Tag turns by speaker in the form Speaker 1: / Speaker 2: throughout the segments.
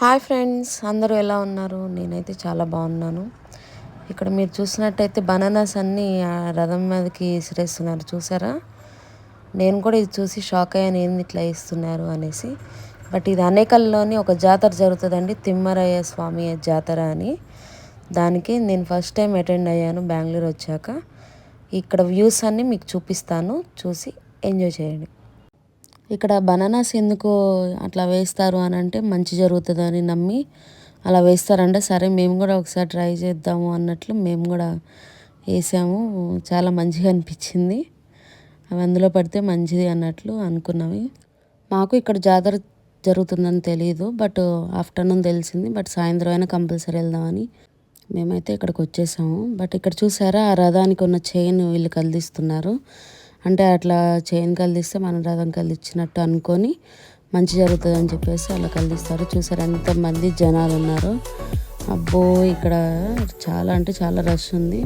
Speaker 1: Hi friends, అందరూ ఎలా ఉన్నారు? నేనైతే చాలా బాగున్నాను. ఇక్కడ మీరు చూసినట్టయితే బనానాస్ అన్నీ రథం మీదకి విసిరేస్తున్నారు, చూసారా? నేను కూడా ఇది చూసి షాక్ అయ్యాను, ఏంది ఇట్లా వేస్తున్నారు అనేసి. బట్ ఇది అనేకల్లోని ఒక జాతర జరుగుతుందండి, తిమ్మరయ్య స్వామి జాతర అని. దానికి నేను ఫస్ట్ టైం అటెండ్ అయ్యాను బెంగళూరు వచ్చాక. ఇక్కడ వ్యూస్ అన్నీ మీకు చూపిస్తాను, చూసి ఎంజాయ్ చేయండి. ఇక్కడ బనానాస్ ఎందుకు అట్లా వేస్తారు అని అంటే మంచి జరుగుతుందని నమ్మి అలా వేస్తారంటే, సరే మేము కూడా ఒకసారి ట్రై చేద్దాము అన్నట్లు మేము కూడా వేసాము. చాలా మంచిగా అనిపించింది. అవి అందులో పడితే మంచిది అన్నట్లు అనుకున్నవి. మాకు ఇక్కడ జాతర జరుగుతుందని తెలియదు, బట్ ఆఫ్టర్నూన్ తెలిసింది. బట్ సాయంత్రం అయినా కంపల్సరీ వెళ్దామని మేమైతే ఇక్కడికి వచ్చేసాము. బట్ ఇక్కడ చూసారా, ఆ రథానికి ఉన్న చైన్ వీళ్ళు కదిలిస్తున్నారు. అంటే అట్లా చైన్ కదిలిస్తే మన రథం కదిలిచ్చినట్టు అనుకొని మంచి జరుగుతుంది అని చెప్పేసి అలా కదిలిస్తారు. చూసారు ఎంతమంది జనాలు ఉన్నారు. అబ్బో, ఇక్కడ చాలా అంటే చాలా రష్ ఉంది.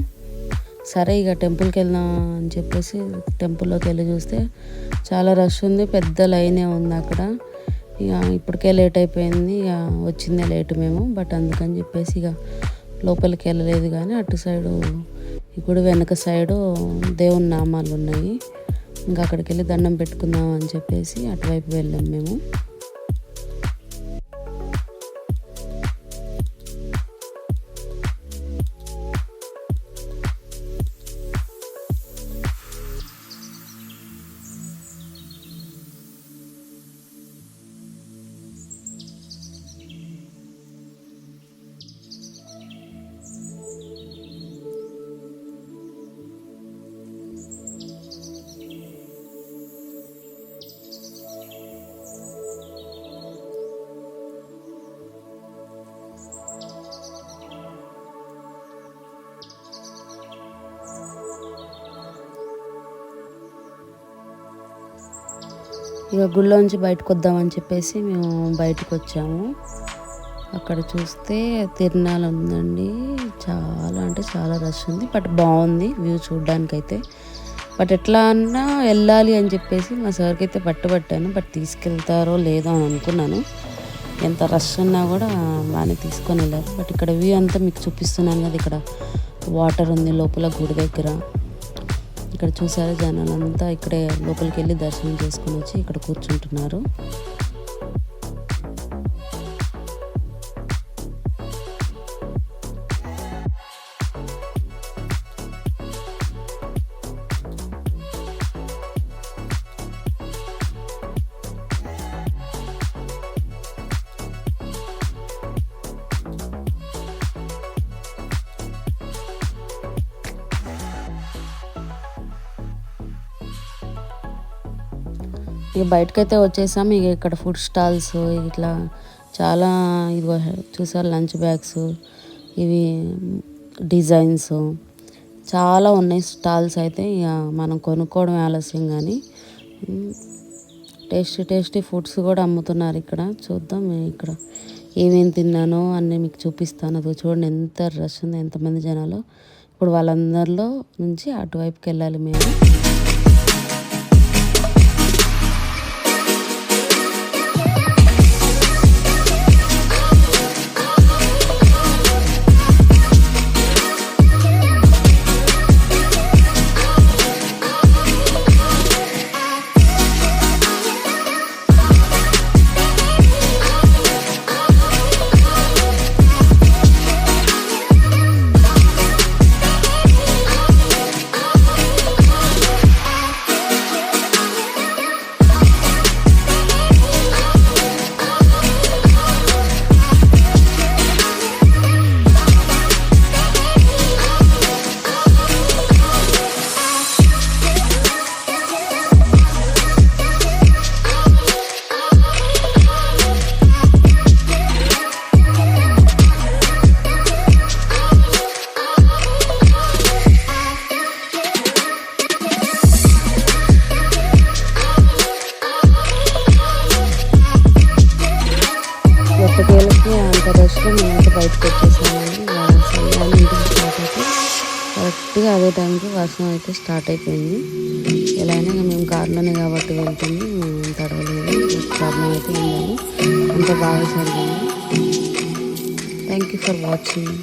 Speaker 1: సరే ఇక టెంపుల్కి వెళ్దాం అని చెప్పేసి టెంపుల్లోకి వెళ్ళి చూస్తే చాలా రష్ ఉంది, పెద్ద లైనే ఉంది అక్కడ. ఇక ఇప్పటికే లేట్ అయిపోయింది, ఇక వచ్చిందే లేట్ మేము. బట్ అందుకని చెప్పేసి ఇక లోపలికి వెళ్ళలేదు. కానీ అటు సైడు ఇప్పుడు వెనక సైడు దేవుని నామాలు ఉన్నాయి. ఇంకా అక్కడికి వెళ్ళి దండం పెట్టుకుందాం అని చెప్పేసి అటువైపు వెళ్ళాం మేము. ఇక గుళ్ళోంచి బయటకు వద్దామని చెప్పేసి మేము బయటకు వచ్చాము. అక్కడ చూస్తే తిరునాళ ఉందండి. చాలా అంటే చాలా రష్ ఉంది, బట్ బాగుంది వ్యూ చూడడానికైతే. బట్ ఎట్లా అన్నా వెళ్ళాలి అని చెప్పేసి మా సార్కి అయితే పట్టుబట్టాను. బట్ తీసుకెళ్తారో లేదో అని అనుకున్నాను. ఎంత రష్ ఉన్నా కూడా బాగానే తీసుకొని వెళ్ళారు. బట్ ఇక్కడ వ్యూ అంతా మీకు చూపిస్తున్నాను కదా, ఇక్కడ వాటర్ ఉంది లోపల గుడి దగ్గర. ఇక్కడ చూసారా, జనాలంతా ఇక్కడే లోపలికి వెళ్ళి దర్శనం చేసుకుని వచ్చి ఇక్కడ కూర్చుంటున్నారు. ఇక బయటకైతే వచ్చేసాము. ఇక ఇక్కడ ఫుడ్ స్టాల్స్ ఇట్లా చాలా ఇదిగో చూసారు, లంచ్ బ్యాగ్స్, ఇవి డిజైన్స్ చాలా ఉన్నాయి స్టాల్స్ అయితే. ఇక మనం కొనుక్కోవడం ఆలస్యం. కానీ టేస్టీ ఫుడ్స్ కూడా అమ్ముతున్నారు ఇక్కడ. చూద్దాం ఇక్కడ ఏమేమి తిన్నానో అన్నీ మీకు చూపిస్తాను. అది చూడండి ఎంత రష్ ఉంది, ఎంతమంది జనాలు. ఇప్పుడు వాళ్ళందరిలో నుంచి అటువైపుకి వెళ్ళాలి మేము. ఎట్టకేళ్ళకి అంత రష్లో మేమైతే బయటకు వచ్చేసామండి. సరిగ్గా ఇంటికి స్టార్ట్ అయితే కరెక్ట్గా అదే టైంకి వర్షం అయితే స్టార్ట్ అయిపోయింది. ఎలా అయినా మేము కార్లోనే కాబట్టి వెళ్తుంది, తడవలేదు. ప్రాబ్లం అయితే ఉందని అంత బాగా జరిగింది. Thank you for watching.